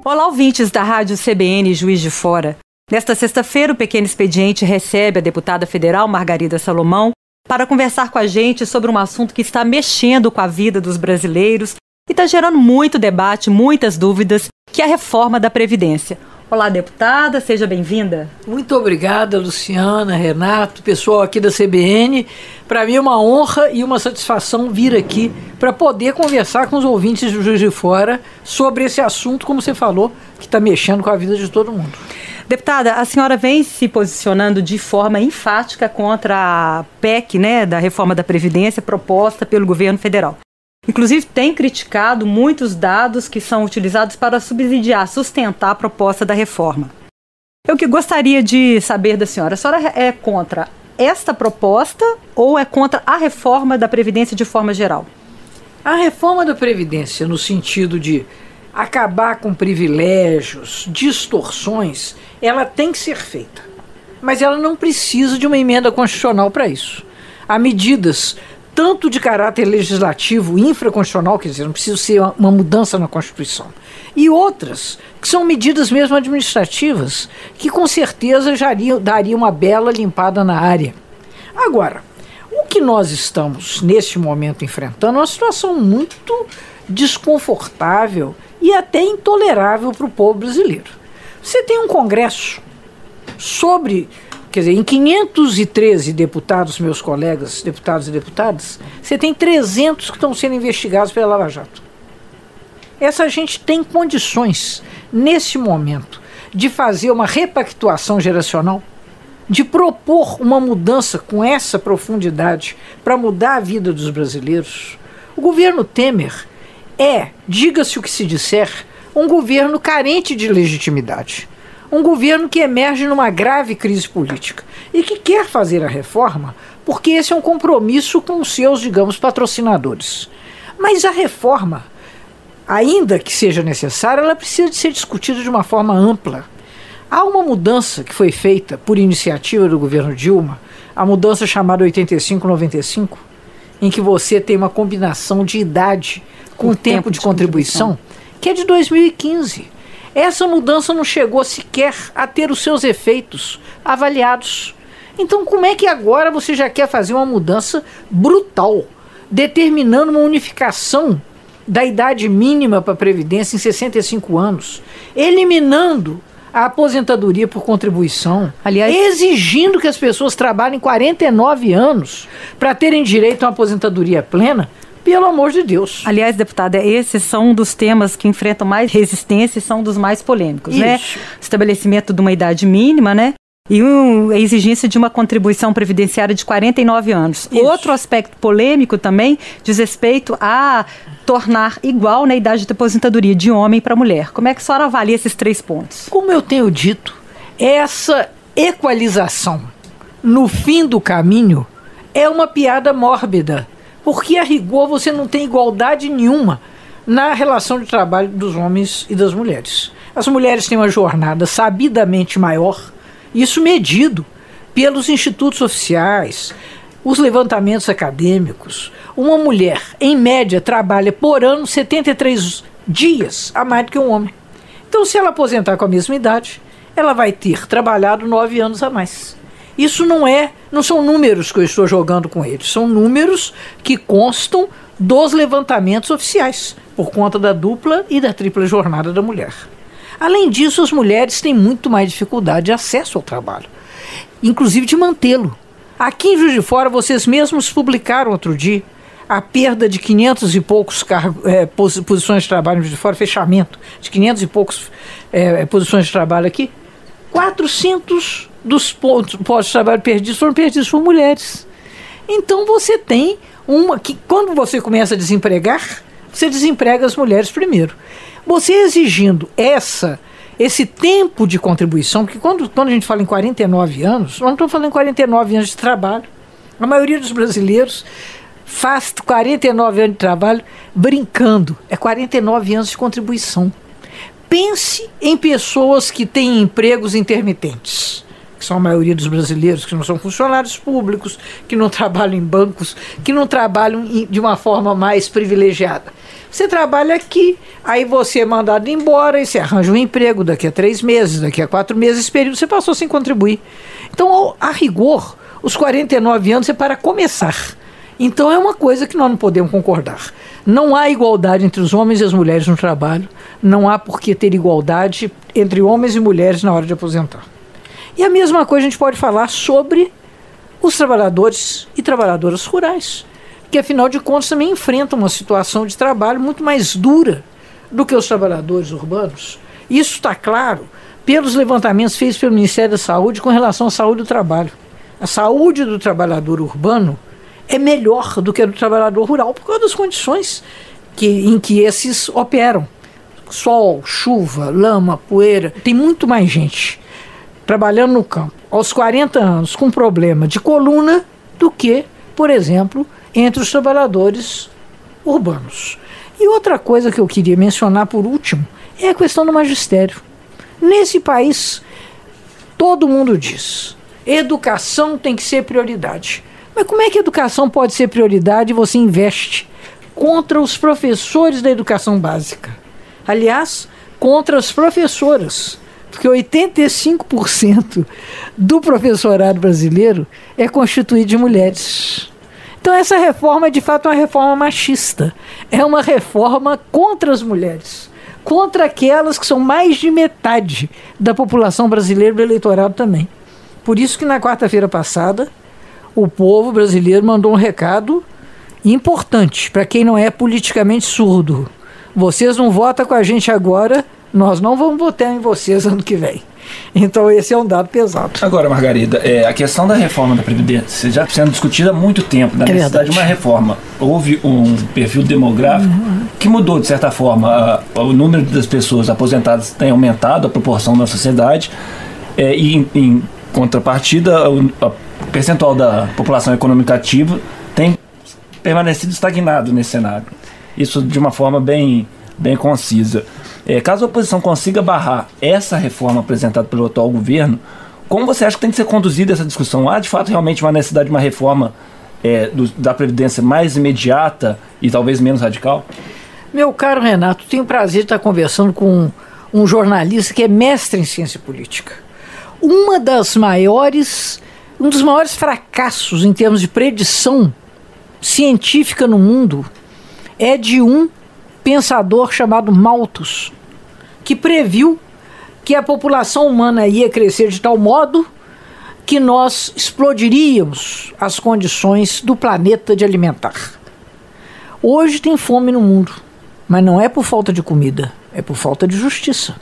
Olá, ouvintes da Rádio CBN Juiz de Fora. Nesta sexta-feira, o Pequeno Expediente recebe a deputada federal Margarida Salomão para conversar com a gente sobre um assunto que está mexendo com a vida dos brasileiros e está gerando muito debate, muitas dúvidas, que é a reforma da Previdência. Olá, deputada, seja bem-vinda. Muito obrigada, Luciana, Renato, pessoal aqui da CBN. Para mim é uma honra e uma satisfação vir aqui para poder conversar com os ouvintes do Juiz de Fora sobre esse assunto, como você falou, que está mexendo com a vida de todo mundo. Deputada, a senhora vem se posicionando de forma enfática contra a PEC, da reforma da Previdência proposta pelo governo federal. Inclusive, tem criticado muitos dados que são utilizados para subsidiar, sustentar a proposta da reforma. Eu que gostaria de saber da senhora, a senhora é contra esta proposta ou é contra a reforma da Previdência de forma geral? A reforma da Previdência, no sentido de acabar com privilégios, distorções, ela tem que ser feita. Mas ela não precisa de uma emenda constitucional para isso. Há medidas tanto de caráter legislativo, infraconstitucional, quer dizer, não precisa ser uma mudança na Constituição, e outras, que são medidas mesmo administrativas, que com certeza já daria uma bela limpada na área. Agora, o que nós estamos, neste momento, enfrentando é uma situação muito desconfortável e até intolerável para o povo brasileiro. Você tem um Congresso sobre... Quer dizer, em 513 deputados, meus colegas, deputados e deputadas, você tem 300 que estão sendo investigados pela Lava Jato. Essa gente tem condições, nesse momento, de fazer uma repactuação geracional, de propor uma mudança com essa profundidade para mudar a vida dos brasileiros. O governo Temer diga-se o que se disser, um governo carente de legitimidade. Um governo que emerge numa grave crise política e que quer fazer a reforma porque esse é um compromisso com os seus, digamos, patrocinadores. Mas a reforma, ainda que seja necessária, ela precisa de ser discutida de uma forma ampla. Há uma mudança que foi feita por iniciativa do governo Dilma, a mudança chamada 85-95, em que você tem uma combinação de idade com o tempo de contribuição, que é de 2015. Essa mudança não chegou sequer a ter os seus efeitos avaliados. Então, como é que agora você já quer fazer uma mudança brutal, determinando uma unificação da idade mínima para a Previdência em 65 anos, eliminando a aposentadoria por contribuição, aliás, exigindo que as pessoas trabalhem 49 anos para terem direito a uma aposentadoria plena? Pelo amor de Deus. Aliás, deputada, esses são um dos temas que enfrentam mais resistência e são dos mais polêmicos, Isso. Estabelecimento de uma idade mínima, e a exigência de uma contribuição previdenciária de 49 anos. Isso. Outro aspecto polêmico também diz respeito a tornar igual na idade de aposentadoria de homem para mulher. Como é que a senhora avalia esses 3 pontos? Como eu tenho dito, essa equalização no fim do caminho é uma piada mórbida. Porque, a rigor, você não tem igualdade nenhuma na relação de trabalho dos homens e das mulheres. As mulheres têm uma jornada sabidamente maior, isso medido pelos institutos oficiais, os levantamentos acadêmicos. Uma mulher, em média, trabalha por ano 73 dias a mais do que um homem. Então, se ela aposentar com a mesma idade, ela vai ter trabalhado 9 anos a mais. Isso não são números que eu estou jogando com eles, são números que constam dos levantamentos oficiais, por conta da dupla e da tripla jornada da mulher. Além disso, as mulheres têm muito mais dificuldade de acesso ao trabalho, inclusive de mantê-lo. Aqui em Juiz de Fora, vocês mesmos publicaram outro dia a perda de 500 e poucos posições de trabalho em Juiz de Fora, fechamento de 500 e poucos posições de trabalho aqui. 400 dos postos de trabalho perdidos foram perdidos por mulheres. Então você tem que quando você começa a desempregar, você desemprega as mulheres primeiro. Você exigindo esse tempo de contribuição, porque quando a gente fala em 49 anos, nós não estamos falando em 49 anos de trabalho. A maioria dos brasileiros faz 49 anos de trabalho brincando. É 49 anos de contribuição. Pense em pessoas que têm empregos intermitentes, que são a maioria dos brasileiros, que não são funcionários públicos, que não trabalham em bancos, que não trabalham de uma forma mais privilegiada. Você trabalha aqui, aí você é mandado embora e você arranja um emprego daqui a 3 meses, daqui a 4 meses, esse período você passou sem contribuir. Então, a rigor, os 49 anos é para começar. Então é uma coisa que nós não podemos concordar. Não há igualdade entre os homens e as mulheres no trabalho, não há por que ter igualdade entre homens e mulheres na hora de aposentar. E a mesma coisa a gente pode falar sobre os trabalhadores e trabalhadoras rurais, que afinal de contas também enfrentam uma situação de trabalho muito mais dura do que os trabalhadores urbanos. Isso está claro pelos levantamentos feitos pelo Ministério da Saúde com relação à saúde do trabalho. A saúde do trabalhador urbano é melhor do que a do trabalhador rural por causa das condições em que esses operam. Sol, chuva, lama, poeira. Tem muito mais gente trabalhando no campo aos 40 anos com problema de coluna do que, por exemplo, entre os trabalhadores urbanos. E outra coisa que eu queria mencionar por último é a questão do magistério. Nesse país, todo mundo diz, educação tem que ser prioridade. Mas como é que a educação pode ser prioridade e você investe contra os professores da educação básica? Aliás, contra as professoras, porque 85% do professorado brasileiro é constituído de mulheres. Então essa reforma é de fato uma reforma machista, é uma reforma contra as mulheres, contra aquelas que são mais de metade da população brasileira e do eleitorado também. Por isso que na quarta-feira passada, o povo brasileiro mandou um recado importante para quem não é politicamente surdo. Vocês não votam com a gente agora, nós não vamos votar em vocês ano que vem. Então esse é um dado pesado. Agora, Margarida, a questão da reforma da Previdência já sendo discutida há muito tempo, na necessidade de uma reforma. Houve um perfil demográfico que mudou, de certa forma. O número das pessoas aposentadas tem aumentado, a proporção na sociedade, e em contrapartida, o percentual da população econômica ativa tem permanecido estagnado nesse cenário. Isso de uma forma bem concisa. Caso a oposição consiga barrar essa reforma apresentada pelo atual governo, como você acha que tem que ser conduzida essa discussão? Há de fato realmente uma necessidade de uma reforma da Previdência mais imediata e talvez menos radical? Meu caro Renato, tenho o prazer de estar conversando com um jornalista que é mestre em ciência política. Um dos maiores fracassos em termos de predição científica no mundo é de um pensador chamado Malthus, que previu que a população humana ia crescer de tal modo que nós explodiríamos as condições do planeta de alimentar. Hoje tem fome no mundo, mas não é por falta de comida, é por falta de justiça.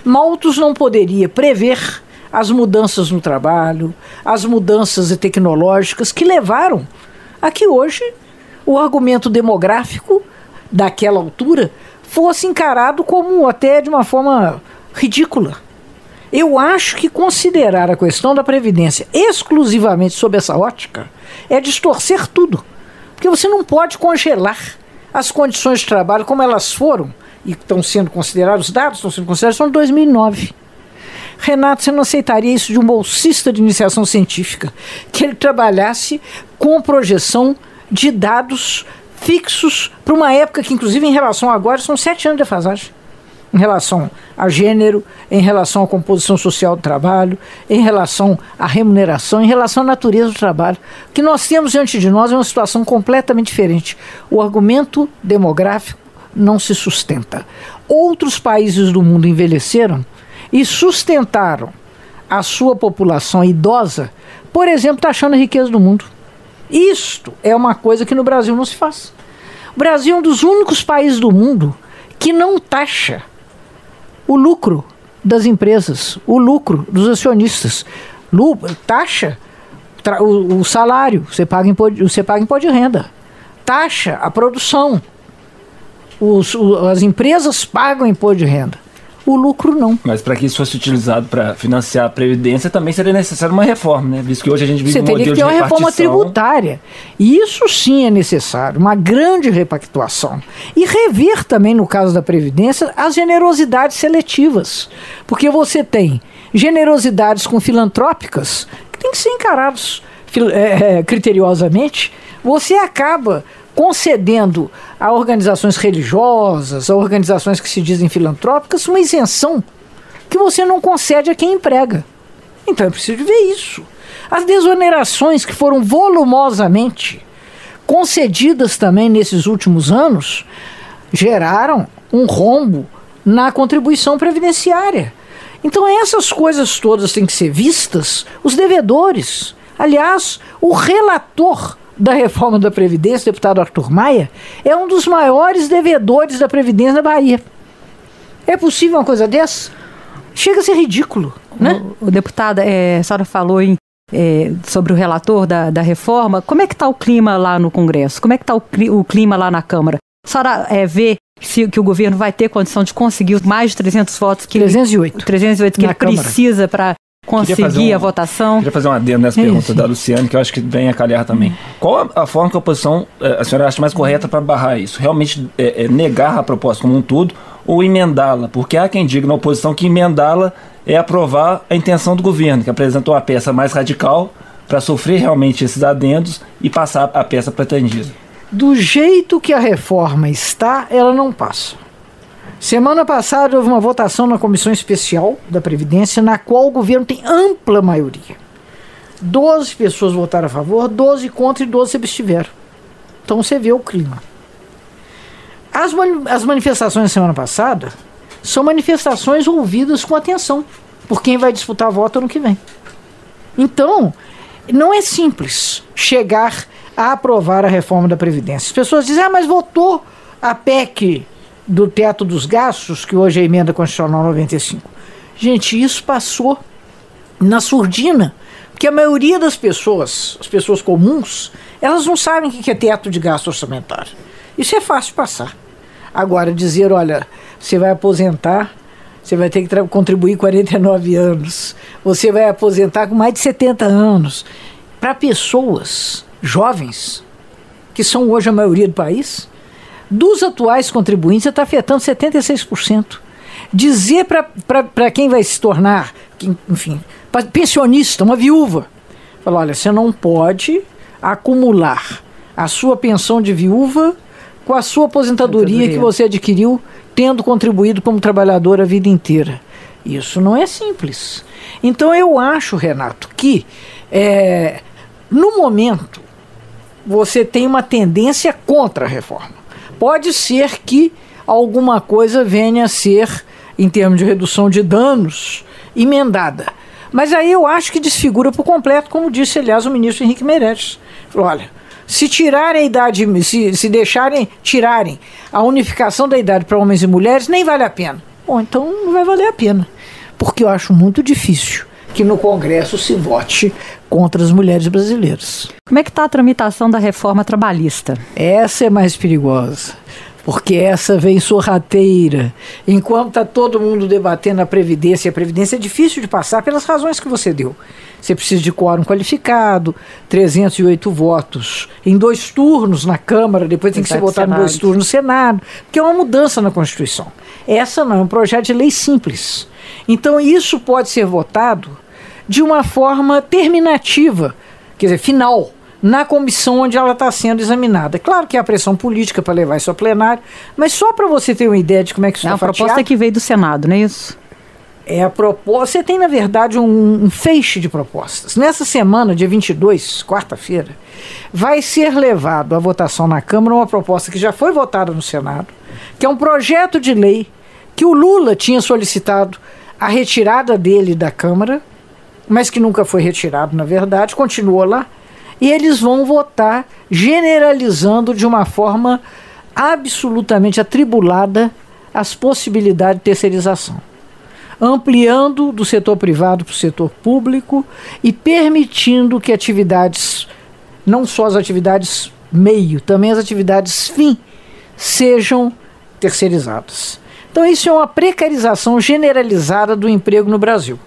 Malthus não poderia prever as mudanças no trabalho, as mudanças tecnológicas que levaram a que hoje o argumento demográfico daquela altura fosse encarado como até de uma forma ridícula. Eu acho que considerar a questão da Previdência exclusivamente sob essa ótica é distorcer tudo. Porque você não pode congelar as condições de trabalho como elas foram e estão sendo considerados, os dados estão sendo considerados, são de 2009. Renato, você não aceitaria isso de um bolsista de iniciação científica, que ele trabalhasse com projeção de dados fixos para uma época que, inclusive, em relação a agora, são 7 anos de defasagem. Em relação a gênero, em relação à composição social do trabalho, em relação à remuneração, em relação à natureza do trabalho. O que nós temos diante de nós é uma situação completamente diferente. O argumento demográfico não se sustenta. Outros países do mundo envelheceram e sustentaram a sua população idosa, por exemplo, taxando a riqueza do mundo. Isto é uma coisa que no Brasil não se faz. O Brasil é um dos únicos países do mundo que não taxa o lucro das empresas, o lucro dos acionistas. Taxa o salário, você paga imposto de renda. Taxa a produção. As empresas pagam imposto de renda. O lucro não. Mas para que isso fosse utilizado para financiar a Previdência, também seria necessário uma reforma, né? Visto que hoje a gente vive um modelo de repartição. Você teria que ter uma reforma tributária. E isso sim é necessário, uma grande repactuação. E rever também, no caso da Previdência, as generosidades seletivas. Porque você tem generosidades com filantrópicas que têm que ser encarados criteriosamente. Você acaba concedendo a organizações religiosas, a organizações que se dizem filantrópicas, uma isenção que você não concede a quem emprega. Então é preciso ver isso. As desonerações que foram volumosamente concedidas também nesses últimos anos geraram um rombo na contribuição previdenciária. Então essas coisas todas têm que ser vistas, os devedores. Aliás, o relator da reforma da Previdência, o deputado Arthur Maia, é um dos maiores devedores da Previdência na Bahia. É possível uma coisa dessa? Chega a ser ridículo, né? O deputado, a senhora falou sobre o relator da reforma. Como é que está o clima lá no Congresso? Como é que está o clima lá na Câmara? A senhora vê que o governo vai ter condição de conseguir mais de 300 votos que 308 que ele precisa para conseguir a votação? Queria fazer um adendo nessa pergunta da Luciane, que eu acho que vem a calhar também. Qual a forma que a oposição, a senhora acha mais correta para barrar isso? Realmente negar a proposta como um todo ou emendá-la? Porque há quem diga na oposição que emendá-la é aprovar a intenção do governo, que apresentou a peça mais radical para sofrer realmente esses adendos e passar a peça pretendida. Do jeito que a reforma está, ela não passa. Semana passada houve uma votação na Comissão Especial da Previdência, na qual o governo tem ampla maioria. 12 pessoas votaram a favor, 12 contra e 12 se abstiveram. Então você vê o clima. As manifestações da semana passada são manifestações ouvidas com atenção por quem vai disputar voto ano que vem. Então, não é simples chegar a aprovar a reforma da Previdência. As pessoas dizem, mas votou a PEC do teto dos gastos, que hoje é a emenda constitucional 95. Gente, isso passou na surdina, porque a maioria das pessoas, as pessoas comuns, elas não sabem o que é teto de gasto orçamentário. Isso é fácil de passar. Agora, dizer, olha, você vai aposentar, você vai ter que contribuir 49 anos, você vai aposentar com mais de 70 anos. Para pessoas jovens, que são hoje a maioria do país, dos atuais contribuintes, está afetando 76%. Dizer para quem vai se tornar, enfim, pensionista, uma viúva, falar, olha, você não pode acumular a sua pensão de viúva com a sua aposentadoria que você adquiriu tendo contribuído como trabalhador a vida inteira. Isso não é simples. Então eu acho, Renato, que no momento você tem uma tendência contra a reforma. Pode ser que alguma coisa venha a ser, em termos de redução de danos, emendada. Mas aí eu acho que desfigura por completo, como disse, aliás, o ministro Henrique Meirelles. Falou, olha, se tirarem a idade, se deixarem tirarem a unificação da idade para homens e mulheres, nem vale a pena. Bom, então não vai valer a pena, porque eu acho muito difícil que no Congresso se vote contra as mulheres brasileiras. Como é que está a tramitação da reforma trabalhista? Essa é mais perigosa, porque essa vem sorrateira. Enquanto está todo mundo debatendo a Previdência, e a Previdência é difícil de passar pelas razões que você deu. Você precisa de quórum qualificado, 308 votos em 2 turnos na Câmara, depois tem que ser votado em 2 turnos no Senado, porque é uma mudança na Constituição. Essa não é um projeto de lei simples. Então isso pode ser votado de uma forma terminativa, quer dizer, final, na comissão onde ela está sendo examinada. Claro que há pressão política para levar isso a plenário, mas só para você ter uma ideia de como é que isso está fatiado. A proposta que veio do Senado, não é isso? É a proposta. Você tem, na verdade, um feixe de propostas. Nessa semana, dia 22, quarta-feira, vai ser levado à votação na Câmara uma proposta que já foi votada no Senado, que é um projeto de lei que o Lula tinha solicitado a retirada dele da Câmara, mas que nunca foi retirado, na verdade, continuou lá, e eles vão votar generalizando de uma forma absolutamente atribulada as possibilidades de terceirização, ampliando do setor privado para o setor público e permitindo que atividades, não só as atividades meio, também as atividades fim, sejam terceirizadas. Então isso é uma precarização generalizada do emprego no Brasil.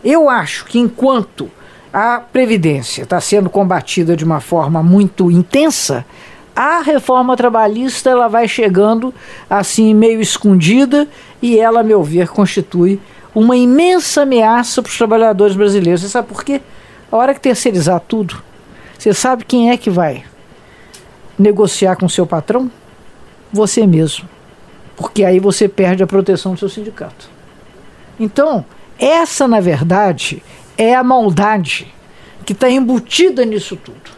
Eu acho que enquanto a Previdência está sendo combatida de uma forma muito intensa, a reforma trabalhista ela vai chegando assim meio escondida e ela, a meu ver, constitui uma imensa ameaça para os trabalhadores brasileiros. Você sabe por quê? A hora que terceirizar tudo, você sabe quem é que vai negociar com seu patrão? Você mesmo. Porque aí você perde a proteção do seu sindicato. Então, essa, na verdade, é a maldade que está embutida nisso tudo.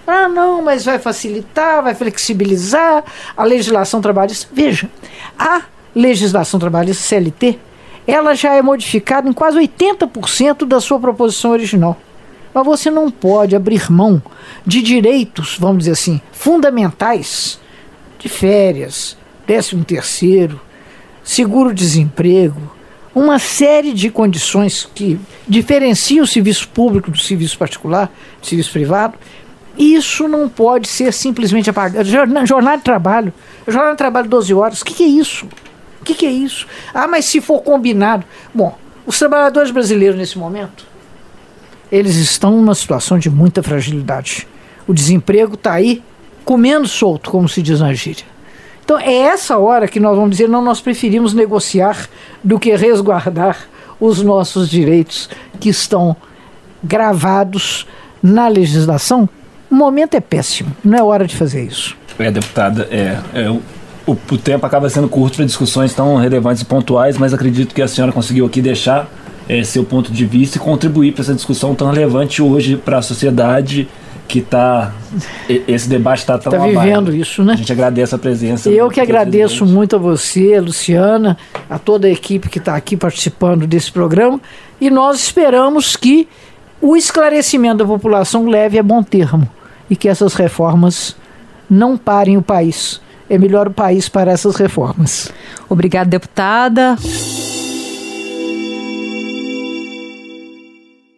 Ah, não, mas vai facilitar, vai flexibilizar a legislação trabalhista. Veja, a legislação trabalhista CLT, ela já é modificada em quase 80% da sua proposição original. Mas você não pode abrir mão de direitos, vamos dizer assim, fundamentais, de férias, 13º, seguro-desemprego, uma série de condições que diferenciam o serviço público do serviço particular, do serviço privado. Isso não pode ser simplesmente apagado. Jornada de trabalho 12 horas, o que é isso? O que é isso? Ah, mas se for combinado... Bom, os trabalhadores brasileiros nesse momento, eles estão numa situação de muita fragilidade. O desemprego está aí comendo solto, como se diz na gíria. Então é essa hora que nós vamos dizer, não, nós preferimos negociar do que resguardar os nossos direitos que estão gravados na legislação. O momento é péssimo, não é hora de fazer isso. Deputada, o tempo acaba sendo curto para discussões tão relevantes e pontuais, mas acredito que a senhora conseguiu aqui deixar seu ponto de vista e contribuir para essa discussão tão relevante hoje para a sociedade que está... Esse debate está tão abaixo. Está vivendo isso, né? A gente agradece a presença. Eu que agradeço muito a você, Luciana, a toda a equipe que está aqui participando desse programa, e nós esperamos que o esclarecimento da população leve a bom termo e que essas reformas não parem o país. É melhor o país para essas reformas. Obrigada, deputada.